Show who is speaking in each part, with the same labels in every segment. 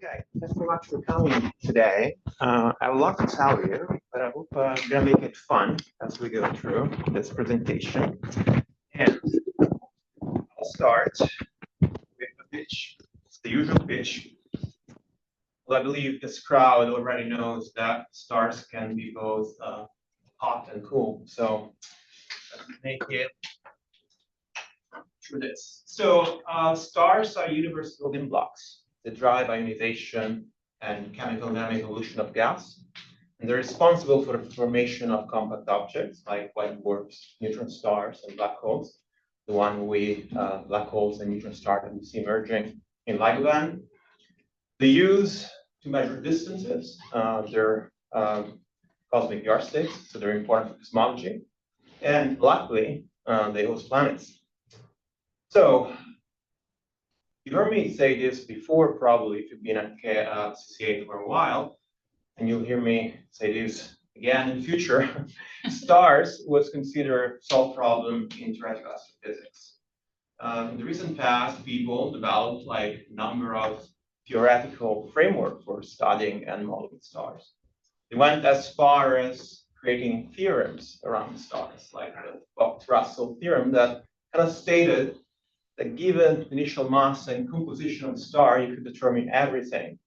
Speaker 1: Okay, thanks so much for coming today. I have a lot to tell you, but I hope I'm going to make it fun as we go through this presentation. And I'll start with the pitch. It's the usual pitch. Well, I believe this crowd already knows that stars can be both hot and cool. So let's make it through this. So stars are universal building blocks that drive ionization and chemical dynamic evolution of gas. And they're responsible for the formation of compact objects like white dwarfs, neutron stars, and black holes. The one black holes and neutron stars that we see emerging in LIGO band. They use to measure distances. They're cosmic yardsticks, so they're important for cosmology. And luckily, they host planets. So you heard me say this before, probably, if you've been at CCA for a while, and you'll hear me say this again in the future. Stars was considered a solved problem in theoretical astrophysics. In the recent past, people developed like a number of theoretical framework for studying and modeling stars. They went as far as creating theorems around stars, like the Fox-Russell theorem that kind of stated that given initial mass and composition of the star, you could determine everything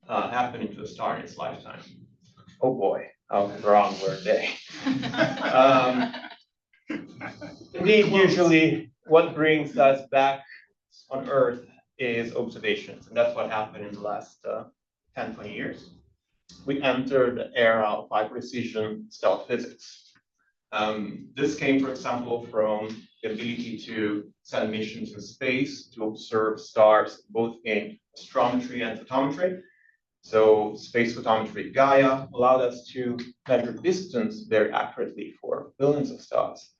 Speaker 1: happening to a star in its lifetime. Oh boy, how wrong were they? Indeed, usually what brings us back on Earth is observations, and that's what happened in the last 10, 20 years. We entered the era of high precision stellar physics. This came, for example, from the ability to send missions in space to observe stars both in astrometry and photometry. So space photometry Gaia allowed us to measure distance very accurately for billions of stars.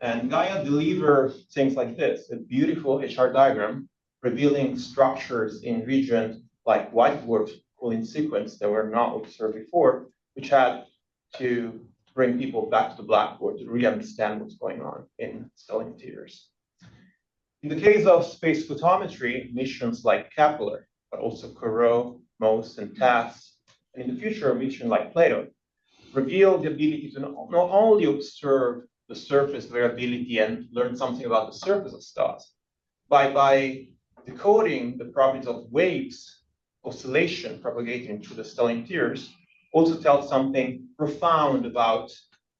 Speaker 1: And Gaia delivered things like this, a beautiful HR diagram revealing structures in regions like white dwarfs cooling sequence that were not observed before, which had to bring people back to the blackboard to really understand what's going on in stellar interiors. In the case of space photometry, missions like Kepler, but also Corot, MOST, and TASS, and in the future, a mission like Plato, reveal the ability to not only observe the surface variability and learn something about the surface of stars, by decoding the properties of waves, oscillation propagating through the stellar interiors, also tells something profound about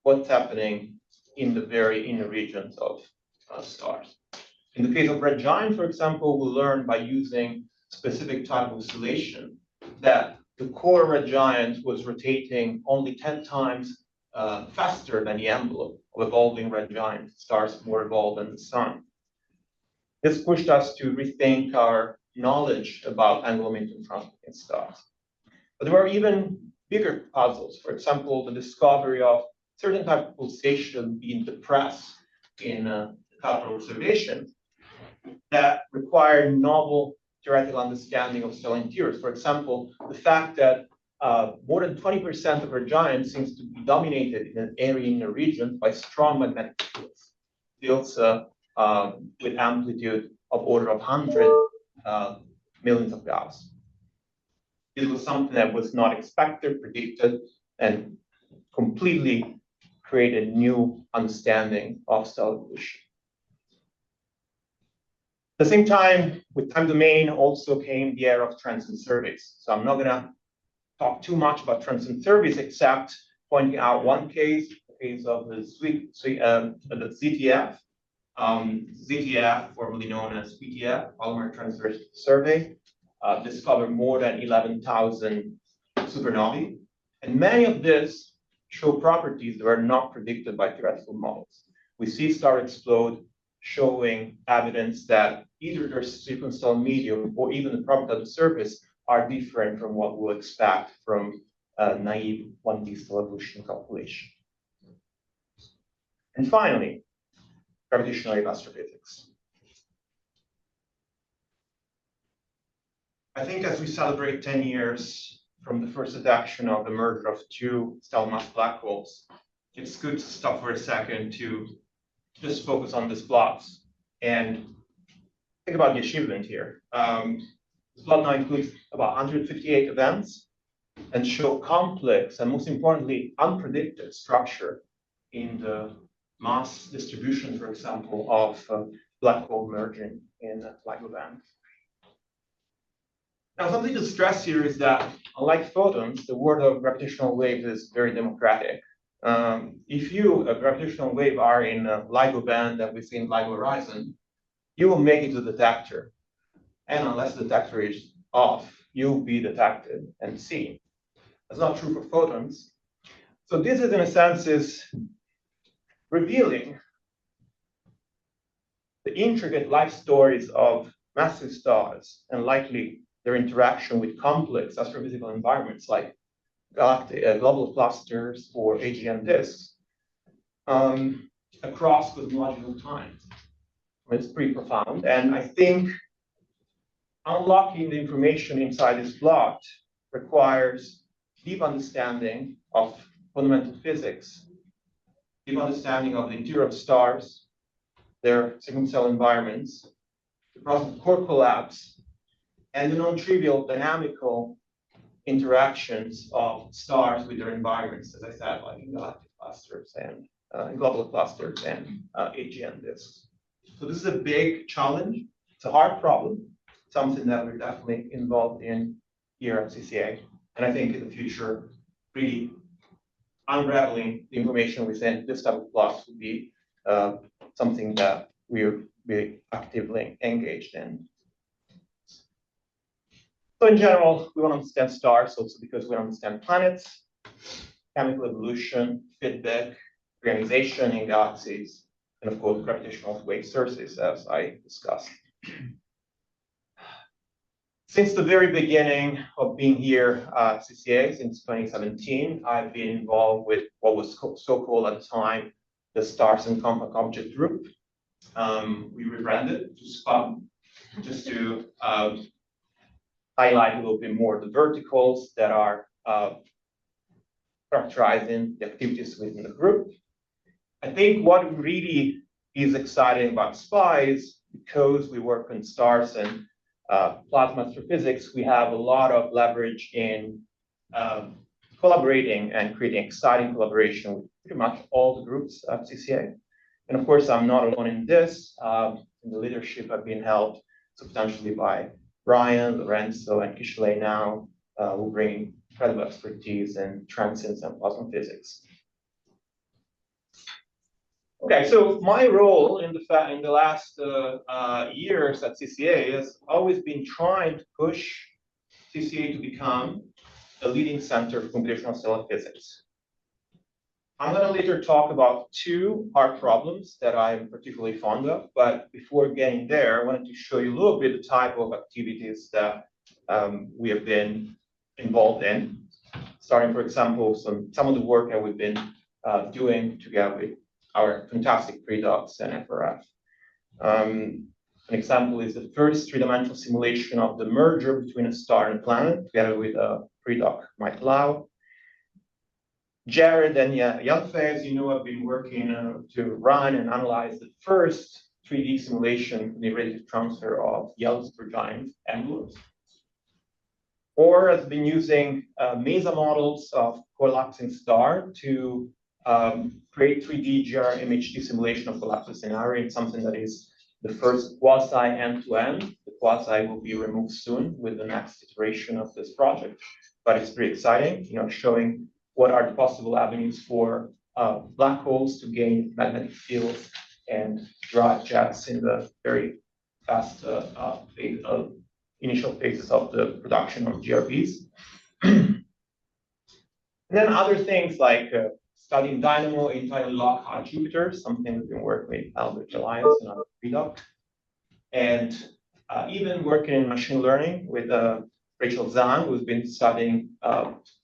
Speaker 1: what's happening in the very inner regions of stars. In the case of red giant, for example, we learn by using specific type of oscillation that the core red giant was rotating only 10 times faster than the envelope of evolving red giant stars more evolved than the sun. This pushed us to rethink our knowledge about angular momentum transfer in stars. But there were even bigger puzzles. For example, the discovery of certain type of pulsation being depressed in Kepler observations that required novel theoretical understanding of stellar interiors. For example, the fact that more than 20% of our giant seems to be dominated in an area in a region by strong magnetic fields, with amplitude of order of 100 millions of Gauss. This was something that was not expected, predicted, and completely created new understanding of stellar evolution. At the same time, with time domain also came the era of transient surveys. So I'm not going to talk too much about transient surveys, except pointing out one case, the case of the ZTF. ZTF, formerly known as PTF, Polymer Transverse Survey, discovered more than 11,000 supernovae. And many of these show properties that were not predicted by theoretical models. We see stars explode, showing evidence that either their circumstellar medium or even the properties of the surface are different from what we'll expect from naive 1D stellar evolution calculation. And finally, gravitational wave astrophysics. I think as we celebrate 10 years from the first detection of the merger of two stellar mass black holes, it's good to stop for a second to just focus on these blocks and think about the achievement here. This plot now includes about 158 events and show complex and, most importantly, unpredicted structure in the mass distribution, for example, of black hole merging in LIGO band. Now, something to stress here is that, unlike photons, the world of gravitational waves is very democratic. If you, a gravitational wave, are in a LIGO band and within LIGO horizon, you will make it to the detector. And unless the detector is off, you'll be detected and seen. That's not true for photons. So this is, in a sense, is revealing the intricate life stories of massive stars and likely their interaction with complex astrophysical environments like global clusters or AGN disks across cosmological time. It's pretty profound. And I think unlocking the information inside this plot requires deep understanding of fundamental physics, deep understanding of the interior of stars, their single cell environments, the process of core collapse, and the non-trivial dynamical interactions of stars with their environments, as I said, like in galactic clusters and global clusters and AGN disks. So this is a big challenge. It's a hard problem, something that we're definitely involved in here at CCA. And I think in the future, really unraveling the information within this type of plots would be something that we're really actively engaged in. So in general, we want to understand stars also because we understand planets, chemical evolution, feedback, organization in galaxies, and of course, gravitational wave sources, as I discussed. Since the very beginning of being here at CCA, since 2017, I've been involved with what was so-called at the time the Stars and Compact Object Group. We rebranded to SPUB just to highlight a little bit more the verticals that are characterizing the activities within the group. I think what really is exciting about SPI is because we work on stars and plasma astrophysics, we have a lot of leverage in collaborating and creating exciting collaboration with pretty much all the groups at CCA. And of course, I'm not alone in this. In the leadership, I've been helped substantially by Brian, Lorenzo, and Kishley now, who bring incredible expertise in transients and plasma physics. Okay, so my role in the last years at CCA has always been trying to push CCA to become a leading center for computational stellar physics. I'm going to later talk about two hard problems that I'm particularly fond of, but before getting there, I wanted to show you a little bit the type of activities that we have been involved in, starting, for example, some of the work that we've been doing together with our fantastic pre-docs and FRF. An example is the first three-dimensional simulation of the merger between a star and a planet, together with pre-doc Mike Lau. Jared and Yanfei, as you know, have been working to run and analyze the first 3D simulation for the radiative transfer of yellow supergiant envelopes. Or has been using MESA models of collapsing star to create 3D GR MHD simulation of collapse scenario. It's something that is the first quasi end-to-end. The quasi will be removed soon with the next iteration of this project, but it's pretty exciting, showing what are the possible avenues for black holes to gain magnetic fields and drive jets in the very fast initial phases of the production of GRBs. And then other things like studying dynamo in tidal lock on Jupiter, something we've been working with Albert Elias and other pre-doc. And even working in machine learning with Rachel Zhang, who's been studying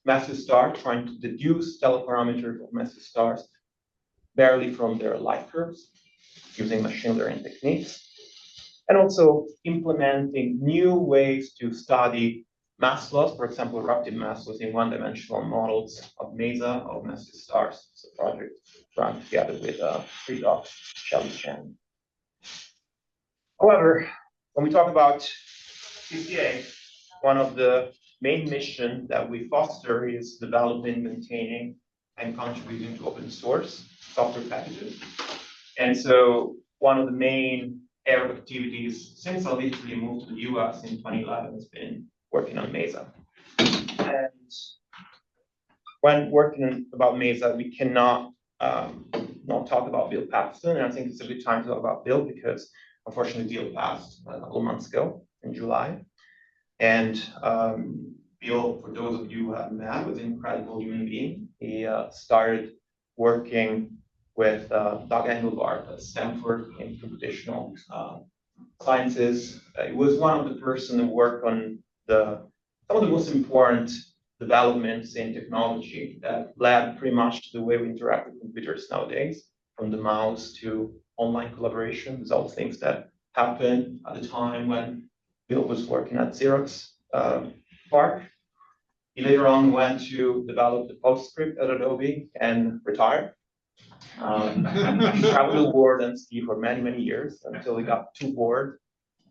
Speaker 1: massive stars, trying to deduce stellar parameters of massive stars barely from their light curves using machine learning techniques. And also implementing new ways to study mass loss, for example, eruptive mass loss in one-dimensional models of MESA of massive stars. It's a project run together with pre-doc Shelly Chan. However, when we talk about CCA, one of the main missions that we foster is developing, maintaining, and contributing to open source software packages. And so one of the main area of activities since I literally moved to the US in 2011 has been working on Mesa. And when working about Mesa, we cannot not talk about Bill Paxton. And I think it's a good time to talk about Bill because unfortunately Bill passed a couple of months ago in July. And Bill, for those of you who haven't met, was an incredible human being. He started working with Doug Engelbart at Stanford in computational sciences. He was one of the person who worked on some of the most important developments in technology that led pretty much to the way we interact with computers nowadays, from the mouse to online collaboration. These are all things that happened at the time when Bill was working at Xerox PARC. He later on went to develop the PostScript at Adobe and retired. He traveled the world and ski for many, many years until he got too bored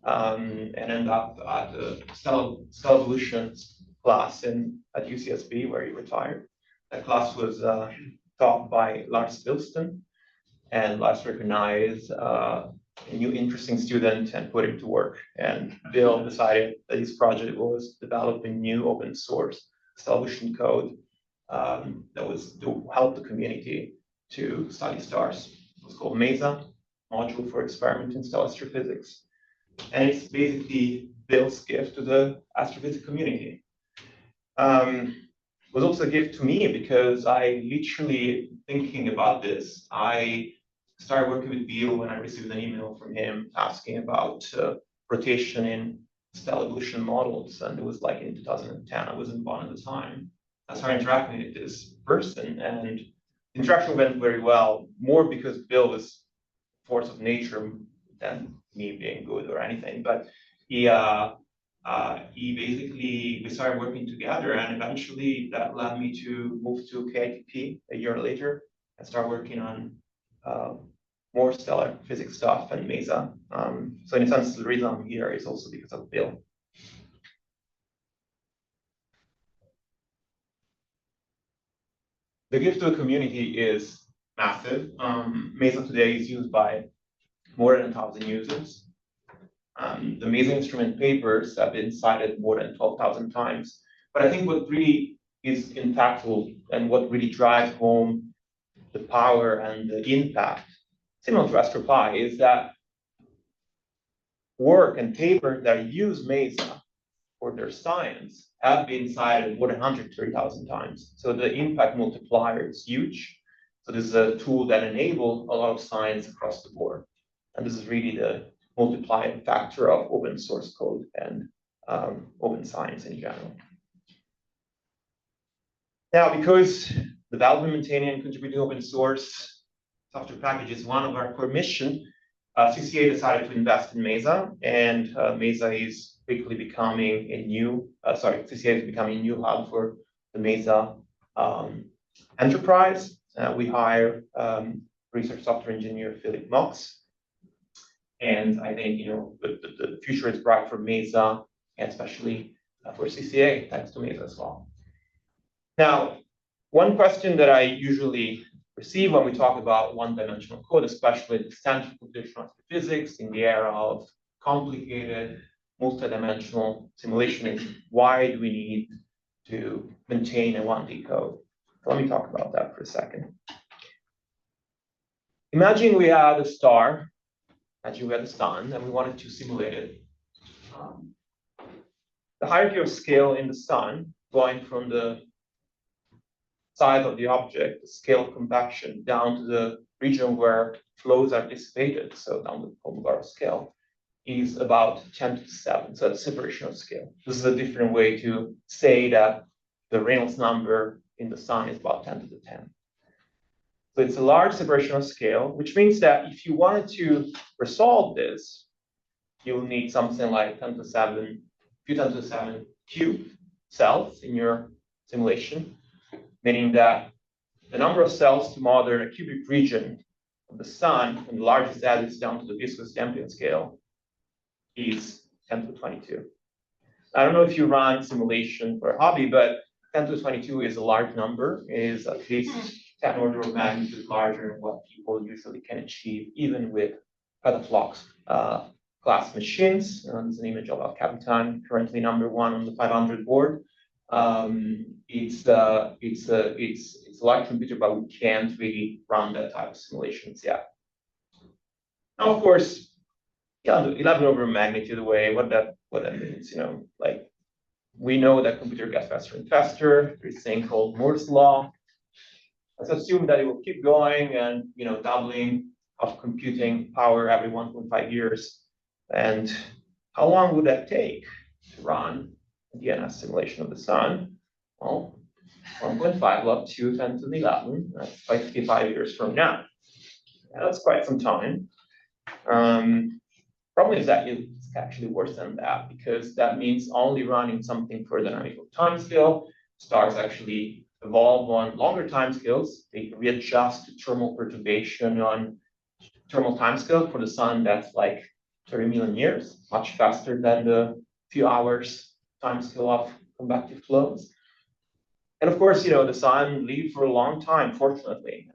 Speaker 1: and ended up at the Cell Evolution class at UCSB, where he retired. That class was taught by Lars Bilston, and Lars recognized a new interesting student and put him to work. And Bill decided that his project was developing new open source solution code that was to help the community to study stars. It was called Mesa, Module for Experiment in Stellar Astrophysics. And it's basically Bill's gift to the astrophysics community. It was also a gift to me because I literally, thinking about this, I started working with Bill when I received an email from him asking about rotation in stellar evolution models. And it was like in 2010, I wasn't born at the time. I started interacting with this person, and the interaction went very well, more because Bill was force of nature than me being good or anything. But he basically, we started working together, and eventually that led me to move to KITP a year later and start working on more stellar physics stuff and Mesa. So in a sense, the reason I'm here is also because of Bill. The gift to the community is massive. Mesa today is used by more than 1,000 users. The Mesa instrument papers have been cited more than 12,000 times. But I think what really is impactful and what really drives home the power and the impact, similar to AstroPi, is that work and papers that use Mesa for their science have been cited more than 130,000 times. So the impact multiplier is huge. So this is a tool that enables a lot of science across the board. And this is really the multiplying factor of open source code and open science in general. Now, because developing, maintaining, and contributing open source software packages is one of our core mission, CCA decided to invest in Mesa, and Mesa is quickly becoming a new, CCA is becoming a new hub for the Mesa enterprise. We hire research software engineer Philip Mox. And I think the future is bright for Mesa, and especially for CCA, thanks to Mesa as well. Now, one question that I usually receive when we talk about one-dimensional code, especially the standard computational physics in the era of complicated, multi-dimensional simulation, is why do we need to maintain a 1D code? So let me talk about that for a second. Imagine we had a star. Imagine we had the sun, and we wanted to simulate it. The hierarchy of scale in the sun, going from the size of the object, the scale of convection, down to the region where flows are dissipated, so down the Kolmogorov scale, is about 10 to the 7, so that's separational scale. This is a different way to say that the Reynolds number in the sun is about 10 to the 10. So it's a large separational scale, which means that if you wanted to resolve this, you'll need something like 10 to the 7, few 10 to the 7 cube cells in your simulation, meaning that the number of cells to model a cubic region of the sun from the largest edges down to the viscous damping scale is 10 to the 22. I don't know if you run simulation for a hobby, but 10 to the 22 is a large number, is at least 10 order of magnitude larger than what people usually can achieve, even with petaflops class machines. There's an image of a Capitan, currently #1 on the 500 board. It's a large computer, but we can't really run that type of simulations yet. Now, of course, yeah, 11 over magnitude away, what that means, like we know that computer gets faster and faster. There's a thing called Moore's law. Let's assume that it will keep going and doubling of computing power every 1.5 years. And how long would that take to run a DNS simulation of the sun? Well, 1.5 up to 10 to the 11. That's 55 years from now. Yeah, that's quite some time. Problem is that it's actually worse than that, because that means only running something for a dynamical timescale. Stars actually evolve on longer timescales. They readjust to thermal perturbation on thermal timescale for the sun that's like 30 million years, much faster than the few hours timescale of convective flows. And of course, the sun lived for a long time, fortunately,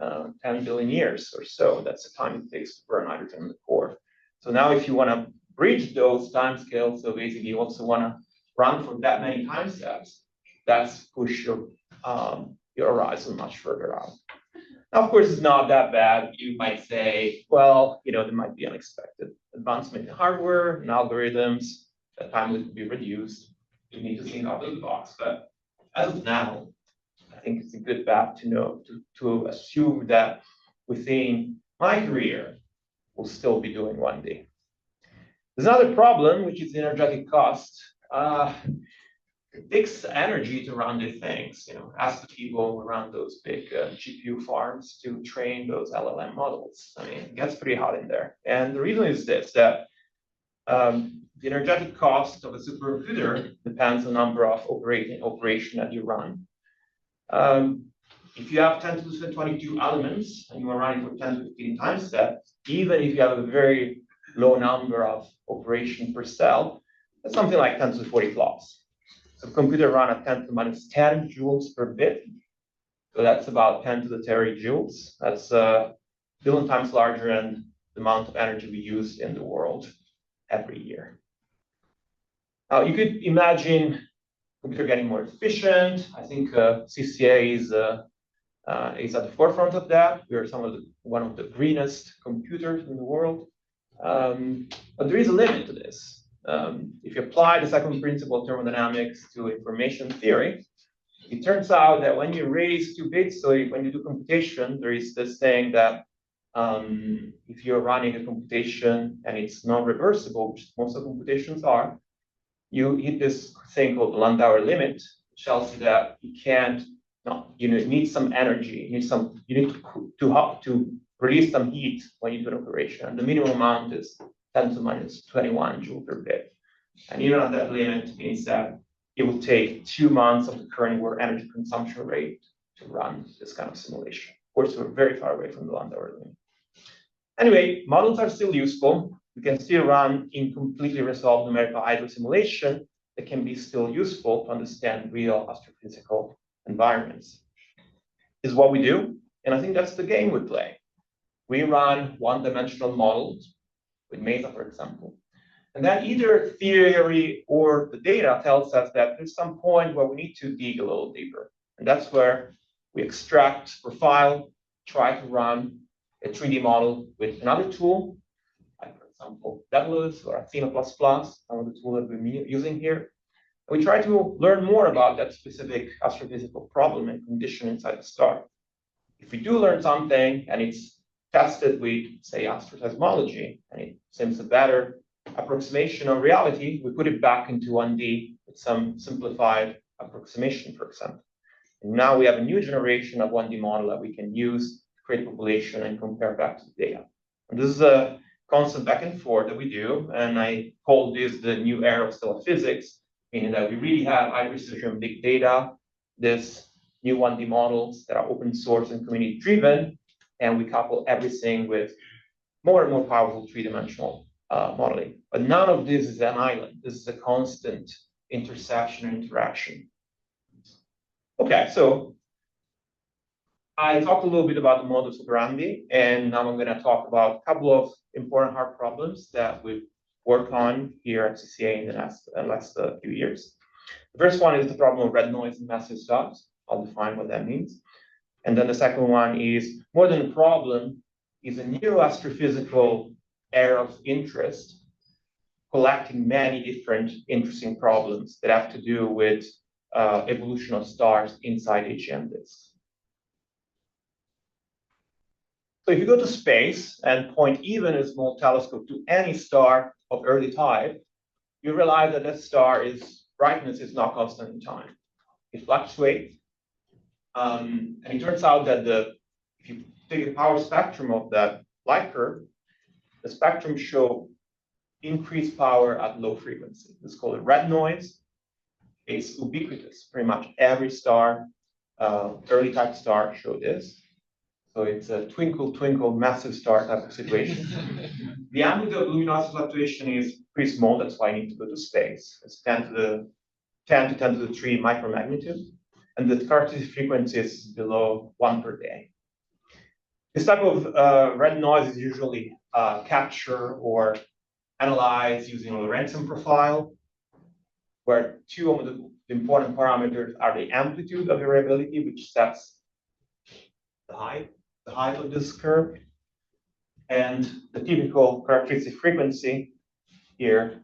Speaker 1: 10 billion years or so. That's the time it takes to burn hydrogen in the core. So now if you want to bridge those timescales, so basically you also want to run for that many time steps, that's push your horizon much further out. Now, of course, it's not that bad. You might say, well, there might be unexpected advancement in hardware and algorithms. That time would be reduced. You need to think out of the box. But as of now, I think it's a good bet to assume that within my career, we'll still be doing 1D. There's another problem, which is the energetic cost. It takes energy to run these things. Ask the people who run those big GPU farms to train those LLM models. I mean, it gets pretty hot in there. And the reason is this, that the energetic cost of a supercomputer depends on the number of operation that you run. If you have 10 to the 22 elements and you are running for 10 to 15 time steps, even if you have a very low number of operation per cell, that's something like 10 to the 40 flops. So computer run at 10 to the minus 10 joules per bit. So that's about 10 to the terajoules. That's a billion times larger than the amount of energy we use in the world every year. Now you could imagine computer getting more efficient. I think CCA is at the forefront of that. We are one of the greenest computers in the world. But there is a limit to this. If you apply the second principle of thermodynamics to information theory, it turns out that when you raise 2 bits, so when you do computation, there is this thing that if you're running a computation and it's non-reversible, which most of the computations are, you hit this thing called the Landauer limit, which tells you that you can't, you need some energy, you need to release some heat when you do an operation. And the minimum amount is 10 to the minus 21 joule per bit. And even at that limit means that it will take 2 months of the current world energy consumption rate to run this kind of simulation. Of course, we're very far away from the Landauer limit. Anyway, models are still useful. We can still run incompletely resolved numerical hydro simulation that can be still useful to understand real astrophysical environments. This is what we do, and I think that's the game we play. We run one-dimensional models with Mesa, for example. And then either theory or the data tells us that there's some point where we need to dig a little deeper. And that's where we extract, profile, try to run a 3D model with another tool, like for example, Daedalus or Athena++, some of the tools that we're using here. And we try to learn more about that specific astrophysical problem and condition inside the star. If we do learn something and it's tested with, say, astroseismology, and it seems a better approximation of reality, we put it back into 1D with some simplified approximation, for example. And now we have a new generation of 1D model that we can use to create a population and compare back to the data. And this is a constant back and forth that we do, and I call this the new era of stellar physics, meaning that we really have high precision big data, this new 1D models that are open source and community driven, and we couple everything with more and more powerful 3-dimensional modeling. But none of this is an island. This is a constant intersection and interaction. Okay, so I talked a little bit about the modus operandi, and now I'm going to talk about a couple of important hard problems that we've worked on here at CCA in the last few years. The first one is the problem of red noise in massive stars. I'll define what that means. And then the second one is, more than a problem, is a new astrophysical area of interest, collecting many different interesting problems that have to do with evolution of stars inside HM disks. So if you go to space and point even a small telescope to any star of early type, you realize that that star's brightness is not constant in time. It fluctuates. And it turns out that if you take the power spectrum of that light curve, the spectrum show increased power at low frequency. This is called a red noise. It's ubiquitous. Pretty much every star, early type star, show this. So it's a twinkle, twinkle, massive star type of situation. The amplitude of luminosity fluctuation is pretty small. That's why I need to go to space. It's 10 to 10 to the 3 micromagnitude. And the characteristic frequency is below 1 per day. This type of red noise is usually captured or analyzed using a Lorentzian profile, where two of the important parameters are the amplitude of variability, which sets the height of this curve, and the typical characteristic frequency here,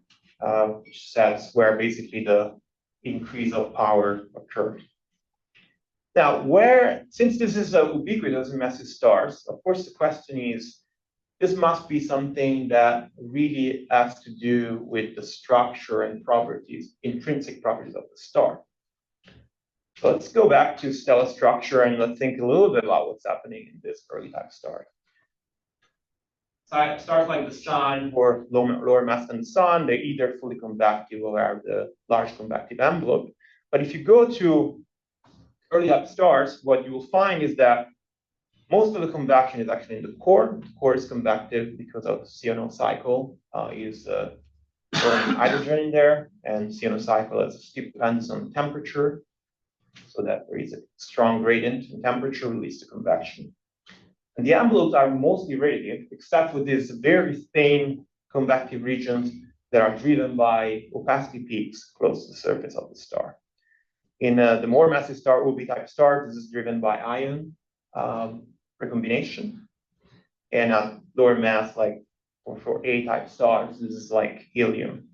Speaker 1: which sets where basically the increase of power occurs. Now, since this is ubiquitous in massive stars, of course, the question is, this must be something that really has to do with the structure and properties, intrinsic properties of the star. So let's go back to stellar structure and let's think a little bit about what's happening in this early type star. Stars like the Sun or lower mass than the Sun, they're either fully convective or have the large convective envelope. But if you go to early type stars, what you will find is that most of the convection is actually in the core. The core is convective because of the CO cycle is storing hydrogen in there, and CO cycle has a steep dependence on temperature, so that there is a strong gradient in temperature released to convection. And the envelopes are mostly radiative, except for these very thin convective regions that are driven by opacity peaks close to the surface of the star. In the more massive star, OB type star, this is driven by ion recombination. And at lower mass, like for A type stars, this is like helium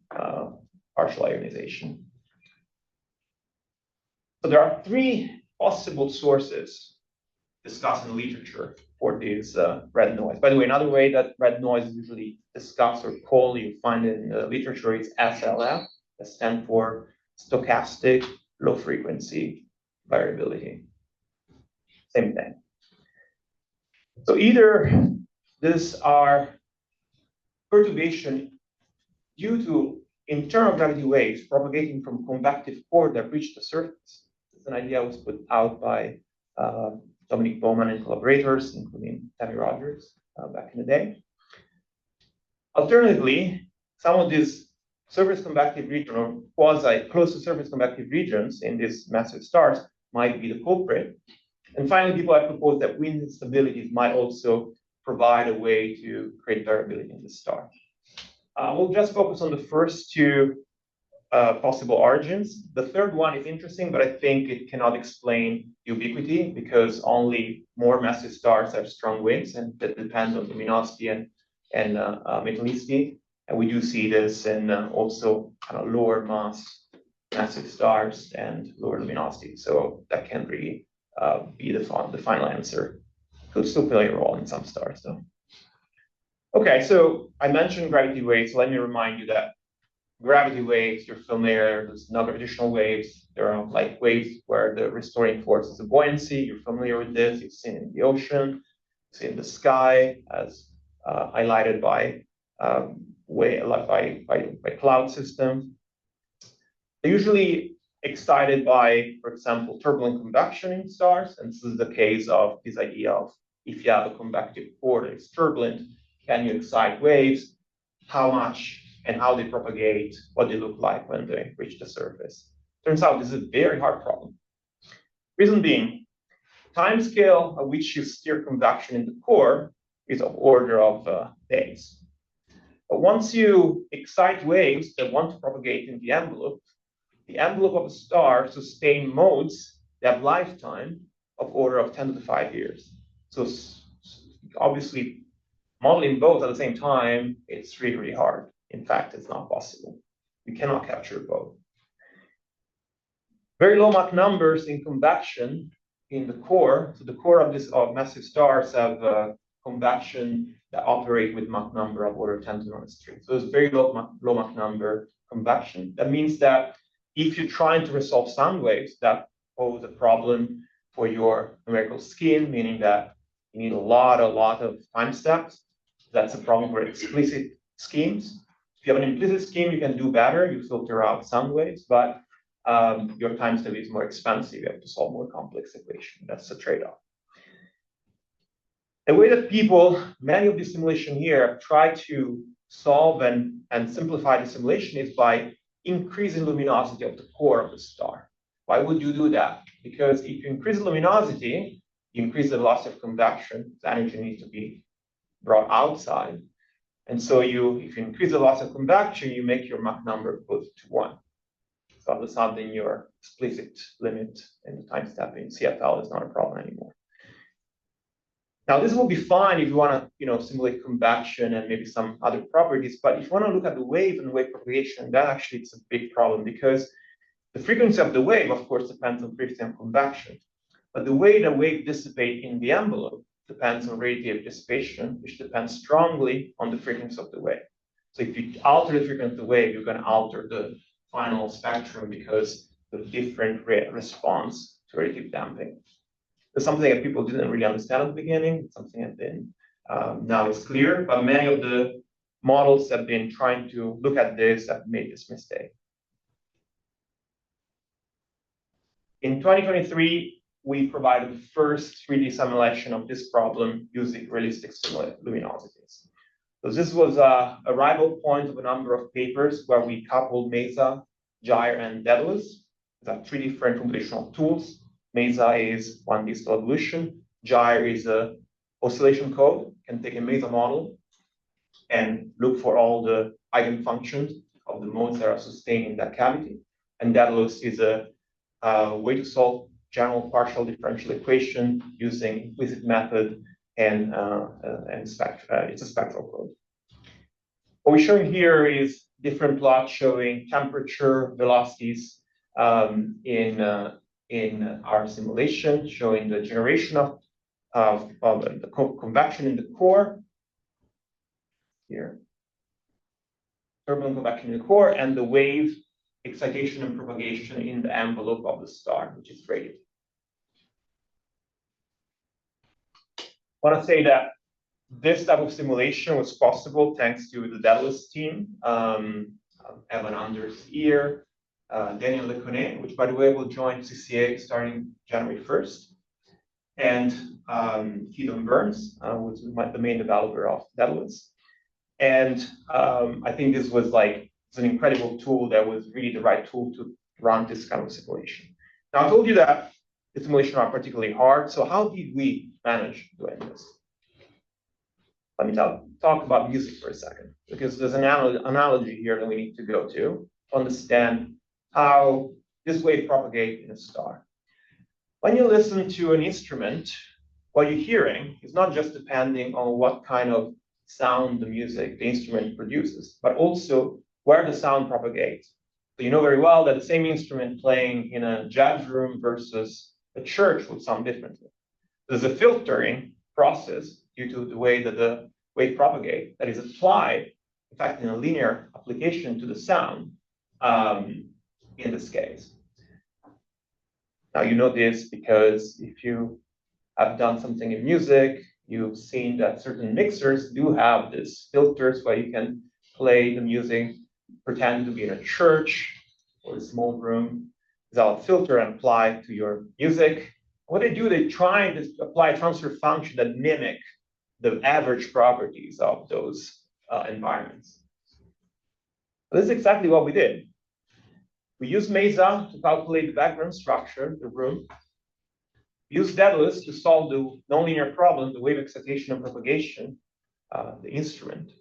Speaker 1: partial ionization. So there are three possible sources discussed in the literature for this red noise. By the way, another way that red noise is usually discussed or called, you find it in the literature, is SLF, that stands for stochastic low frequency variability. Same thing. So either these are perturbation due to internal gravity waves propagating from convective core that reach the surface. It's an idea that was put out by Dominic Bowman and collaborators, including Tammy Rogers back in the day. Alternatively, some of these surface convective regions or quasi close to surface convective regions in these massive stars might be the culprit. And finally, people have proposed that wind instabilities might also provide a way to create variability in the star. We'll just focus on the first two possible origins. The third one is interesting, but I think it cannot explain ubiquity because only more massive stars have strong winds, and that depends on luminosity and metallicity. And we do see this in also kind of lower mass massive stars and lower luminosity. So that can really be the final answer. Could still play a role in some stars, though. Okay, so I mentioned gravity waves. So let me remind you that gravity waves, you're familiar, there's non-gravitational waves. There are like waves where the restoring force is a buoyancy. You're familiar with this. You've seen it in the ocean, you've seen in the sky, as highlighted by cloud systems. They're usually excited by, for example, turbulent convection in stars. And this is the case of this idea of if you have a convective core that is turbulent, can you excite waves? How much and how they propagate, what they look like when they reach the surface. Turns out this is a very hard problem. Reason being, time scale at which you steer convection in the core is of order of days. But once you excite waves that want to propagate in the envelope of a star sustain modes that have lifetime of order of 10 to the 5 years. So obviously, modeling both at the same time, it's really, really hard. In fact, it's not possible. We cannot capture both. Very low Mach numbers in convection in the core. So the core of massive stars have convection that operate with Mach number of order 10 to the minus 3. So it's very low Mach number convection. That means that if you're trying to resolve sound waves that pose a problem for your numerical scheme, meaning that you need a lot of time steps, that's a problem for explicit schemes. If you have an implicit scheme, you can do better. You filter out sound waves, but your time step is more expensive. You have to solve more complex equations. That's a trade-off. The way that many of the simulation here try to solve and simplify the simulation is by increasing luminosity of the core of the star. Why would you do that? Because if you increase the luminosity, you increase the velocity of convection. The energy needs to be brought outside. And so if you increase the velocity of convection, you make your Mach number close to 1. So all of a sudden, your explicit limit in the time step in CFL is not a problem anymore. Now, this will be fine if you want to simulate convection and maybe some other properties. But if you want to look at the wave and wave propagation, that actually is a big problem, because the frequency of the wave, of course, depends on frequency of convection. But the way the wave dissipates in the envelope depends on radiative dissipation, which depends strongly on the frequency of the wave. So if you alter the frequency of the wave, you're going to alter the final spectrum because of different response to radiative damping. It's something that people didn't really understand at the beginning. It's something that now it's clear, but many of the models have been trying to look at this have made this mistake. In 2023, we provided the first 3D simulation of this problem using realistic luminosities. So this was a arrival point of a number of papers where we coupled MESA, gyre, and Daedalus. These are 3 different computational tools. MESA is 1D still evolution. Gyre is a oscillation code. You can take a MESA model and look for all the eigenfunctions of the modes that are sustained in that cavity. And Daedalus is a way to solve general partial differential equation using implicit method and it's a spectral code. What we're showing here is different plots showing temperature, velocities in our simulation, showing the generation of the convection in the core here, turbulent convection in the core, and the wave excitation and propagation in the envelope of the star, which is radiative. I want to say that this type of simulation was possible thanks to the Daedalus team, Evan Anders here, Daniel Leconnet, which by the way will join CCA starting January 1st, and Keaton Burns, which is the main developer of Daedalus. And I think this was it's an incredible tool that was really the right tool to run this kind of simulation. Now, I told you that the simulations are particularly hard. So how did we manage doing this? Let me talk about music for a second, because there's an analogy here that we need to go to understand how this wave propagates in a star. When you listen to an instrument, what you're hearing is not just depending on what kind of sound the instrument produces, but also where the sound propagates. So you know very well that the same instrument playing in a jazz room versus a church would sound differently. There's a filtering process due to the way that the wave propagates that is applied, in fact, in a linear application to the sound in this case. Now, you know this because if you have done something in music, you've seen that certain mixers do have this filters where you can play the music, pretend to be in a church or a small room without a filter and apply to your music. What they do, they try to apply a transfer function that mimic the average properties of those environments. This is exactly what we did. We used MESA to calculate the background structure, the room. We used Daedalus to solve the nonlinear problem, the wave excitation and propagation, the instrument.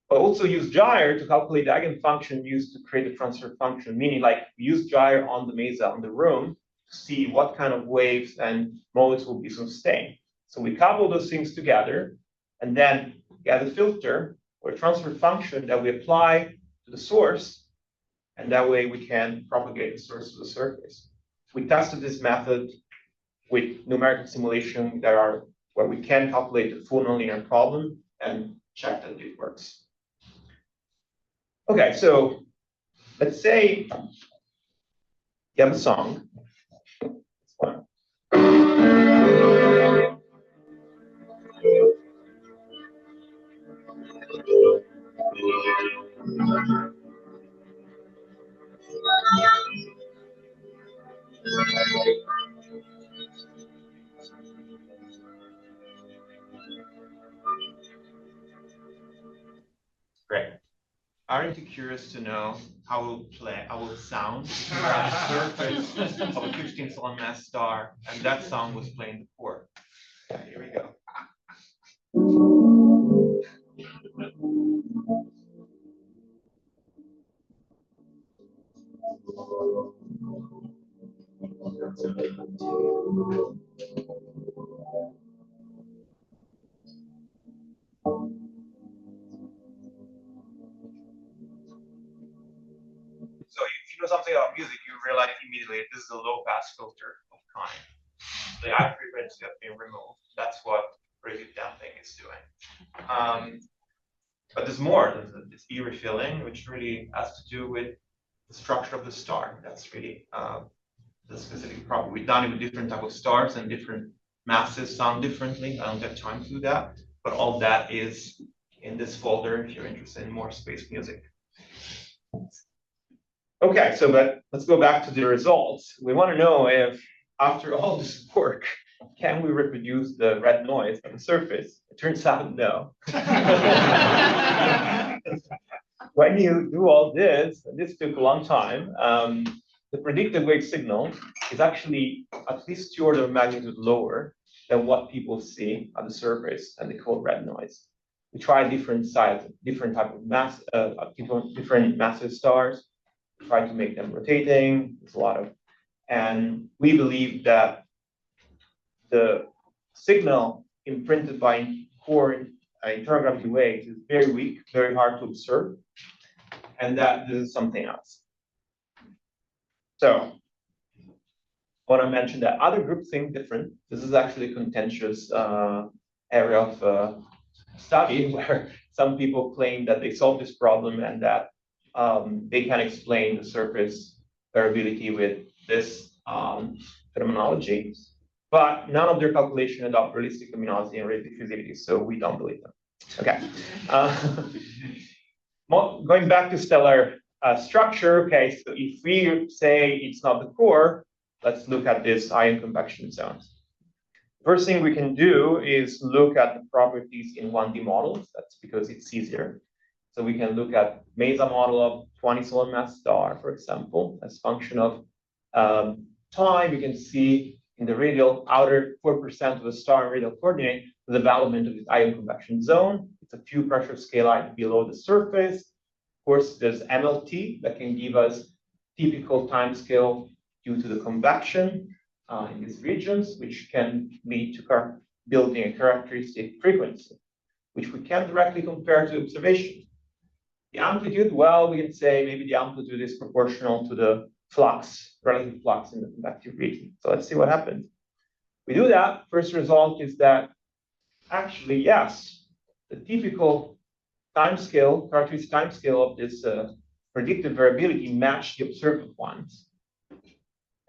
Speaker 1: But also use gyre to calculate the eigenfunction used to create the transfer function, meaning like we use gyre on the MESA on the room to see what kind of waves and modes will be sustained. So we couple those things together and then get a filter or a transfer function that we apply to the source, and that way we can propagate the source to the surface. We tested this method with numerical simulation where we can calculate the full nonlinear problem and check that it works. Okay, so let's say you have a song. Great. Aren't you curious to know how it will sound if you were on the surface of a 15 solar mass star and that song was playing the chord? Yeah, here we go. So if you know something about music, you realize immediately this is a low-pass filter of kind. The high frequency has been removed. That's what radial damping is doing. But there's more. There's this E refilling, which really has to do with the structure of the star. That's really the specific problem. We've done it with different type of stars, and different masses sound differently. I don't have time to do that, but all that is in this folder if you're interested in more space music. Okay, so but let's go back to the results. We want to know if, after all this work, can we reproduce the red noise on the surface? It turns out no. When you do all this, and this took a long time, the predicted wave signal is actually at least 2 orders of magnitude lower than what people see at the surface, and they call red noise. We tried different sizes, different type of mass, different massive stars. We tried to make them rotating. There's a lot of, and we believe that the signal imprinted by core internal gravity waves is very weak, very hard to observe, and that this is something else. So I want to mention that other groups think different. This is actually a contentious area of study where some people claim that they solved this problem and that they can explain the surface variability with this phenomenology. But none of their calculations adopt realistic luminosity and rate diffusivity, so we don't believe them. Okay. Going back to stellar structure, okay, so if we say it's not the core, let's look at this ion convection zones. First thing we can do is look at the properties in 1D models. That's because it's easier. So we can look at MESA model of 20 solar mass star, for example, as function of time. You can see in the radial outer 4% of the star in radial coordinate the development of this ion convection zone. It's a few pressure scali below the surface. Of course, there's MLT that can give us typical time scale due to the convection in these regions, which can lead to building a characteristic frequency, which we can directly compare to observation. The amplitude, well, we can say maybe the amplitude is proportional to the flux, relative flux in the convective region. So let's see what happens. We do that. First result is that actually, yes, the typical time scale, characteristic time scale of this predicted variability match the observed ones.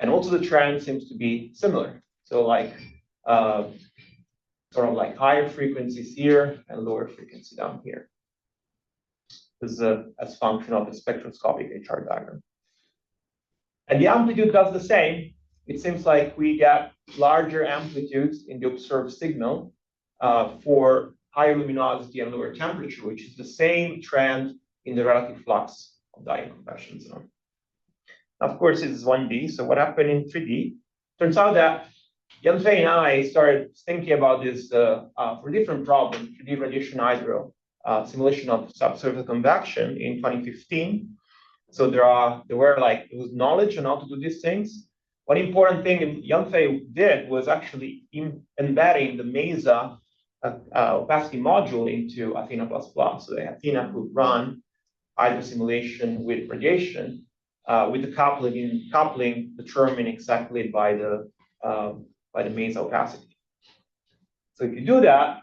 Speaker 1: And also the trend seems to be similar. So like sort of like higher frequencies here and lower frequency down here. This is as function of the spectroscopic HR diagram. And the amplitude does the same. It seems like we get larger amplitudes in the observed signal for higher luminosity and lower temperature, which is the same trend in the relative flux of the ion convection zone. Of course, this is 1D. So what happened in 3D? Turns out that Yanfei and I started thinking about this for different problems, 3D radiation hydro simulation of subsurface convection in 2015. So there was knowledge on how to do these things. One important thing Yanfei did was actually embedding the MESA opacity module into Athena++. So that Athena could run hydro simulation with radiation, with the coupling determined exactly by the MESA opacity. So if you do that,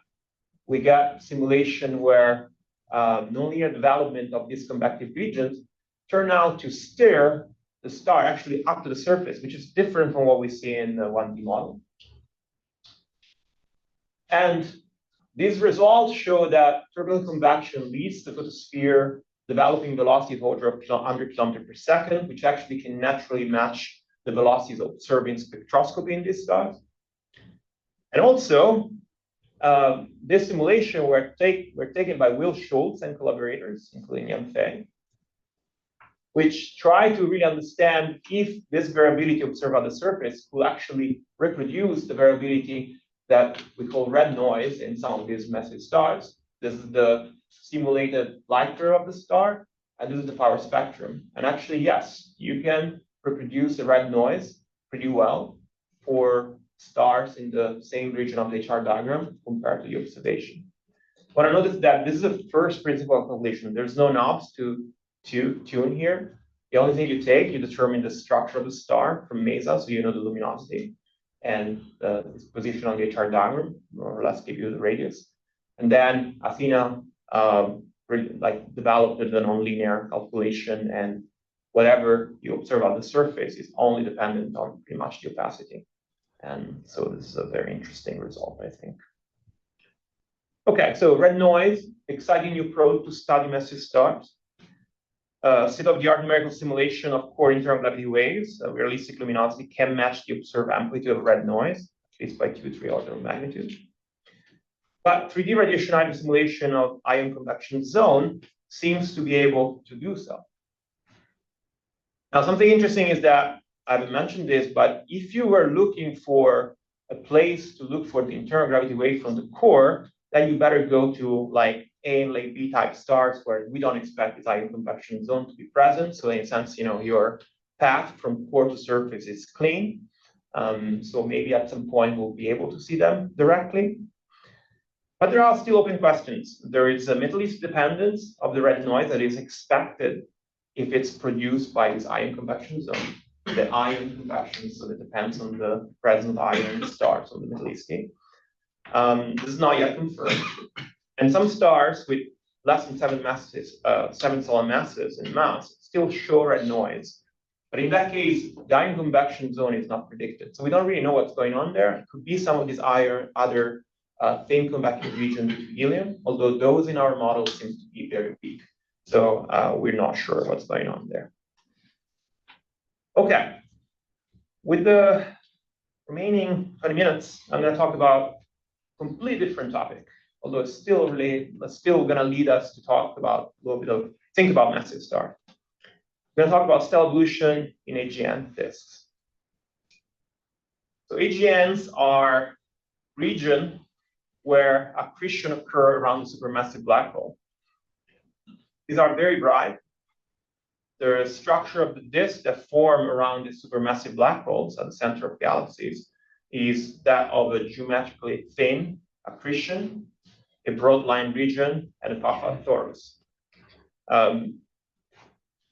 Speaker 1: we get simulation where nonlinear development of these convective regions turn out to steer the star actually up to the surface, which is different from what we see in the 1D model. And these results show that turbulent convection leads the photosphere developing velocity of order of 100 kilometers per second, which actually can naturally match the velocities observed in spectroscopy in these stars. And also, this simulation were taken by Will Schultz and collaborators, including Yanfei, which try to really understand if this variability observed on the surface will actually reproduce the variability that we call red noise in some of these massive stars. This is the simulated light curve of the star, and this is the power spectrum. And actually, yes, you can reproduce the red noise pretty well for stars in the same region of the HR diagram compared to the observation. What I noticed that this is the first principle of calculation. There's no knobs to tune here. The only thing you take, you determine the structure of the star from MESA, so you know the luminosity and its position on the HR diagram, more or less give you the radius. And then Athena developed the nonlinear calculation, and whatever you observe on the surface is only dependent on pretty much the opacity. And so this is a very interesting result, I think. Okay, so red noise, exciting new approach to study massive stars. State-of-the-art numerical simulation of core internal gravity waves, realistic luminosity can match the observed amplitude of red noise, at least by 2-3 order of magnitude. But 3D radiation hydro simulation of ion convection zone seems to be able to do so. Now, something interesting is that I haven't mentioned this, but if you were looking for a place to look for the internal gravity wave from the core, then you better go to like A and like B type stars where we don't expect this ion convection zone to be present. So in a sense, your path from core to surface is clean. So maybe at some point we'll be able to see them directly. But there are still open questions. There is a Middle East dependence of the red noise that is expected if it's produced by this ion convection zone. The ion convection, so it depends on the presence of ion in the stars of the Middle East. This is not yet confirmed. And some stars with less than 7 solar masses in mass still show red noise. But in that case, the ion convection zone is not predicted. So we don't really know what's going on there. It could be some of these other thin convective regions with helium, although those in our model seem to be very weak. So we're not sure what's going on there. Okay, with the remaining 20 minutes, I'm going to talk about a completely different topic, although it's still going to lead us to talk about a little bit of think about massive stars. We're going to talk about stellar evolution in AGN disks. So AGNs are regions where accretion occurs around the supermassive black hole. These are very bright. The structure of the disk that form around the supermassive black holes at the center of galaxies is that of a geometrically thin accretion, a broad line region, and a puff-out torus.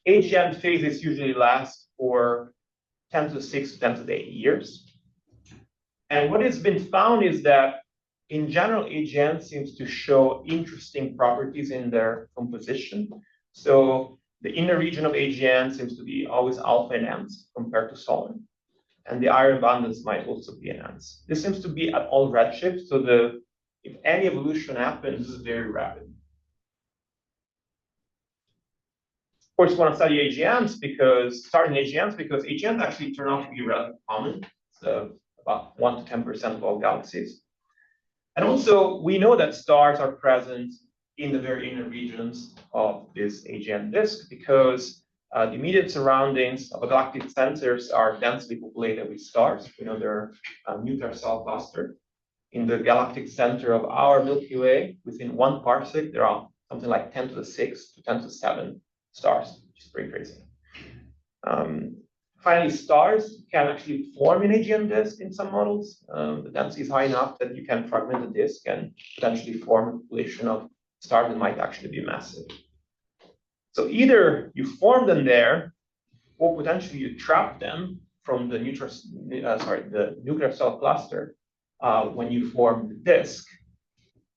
Speaker 1: AGN phases usually last for 10 to the 6 to 10 to the 8 years. And what has been found is that in general, AGN seems to show interesting properties in their composition. So the inner region of AGN seems to be always alpha enhanced compared to solid. And the iron abundance might also be enhanced. This seems to be at all redshifts, so if any evolution happens, this is very rapid. Of course, you want to study AGNs because AGNs actually turn out to be relatively common. So about 1 to 10% of all galaxies. And also, we know that stars are present in the very inner regions of this AGN disk, because the immediate surroundings of the galactic centers are densely populated with stars. We know they're nuclear cell cluster. In the galactic center of our Milky Way, within 1 parsec, there are something like 10 to the 6 to 10 to the 7 stars, which is pretty crazy. Finally, stars can actually form an AGN disk in some models. The density is high enough that you can fragment the disk and potentially form a population of stars that might actually be massive. So either you form them there, or potentially you trap them from the nuclear cell cluster when you form the disk.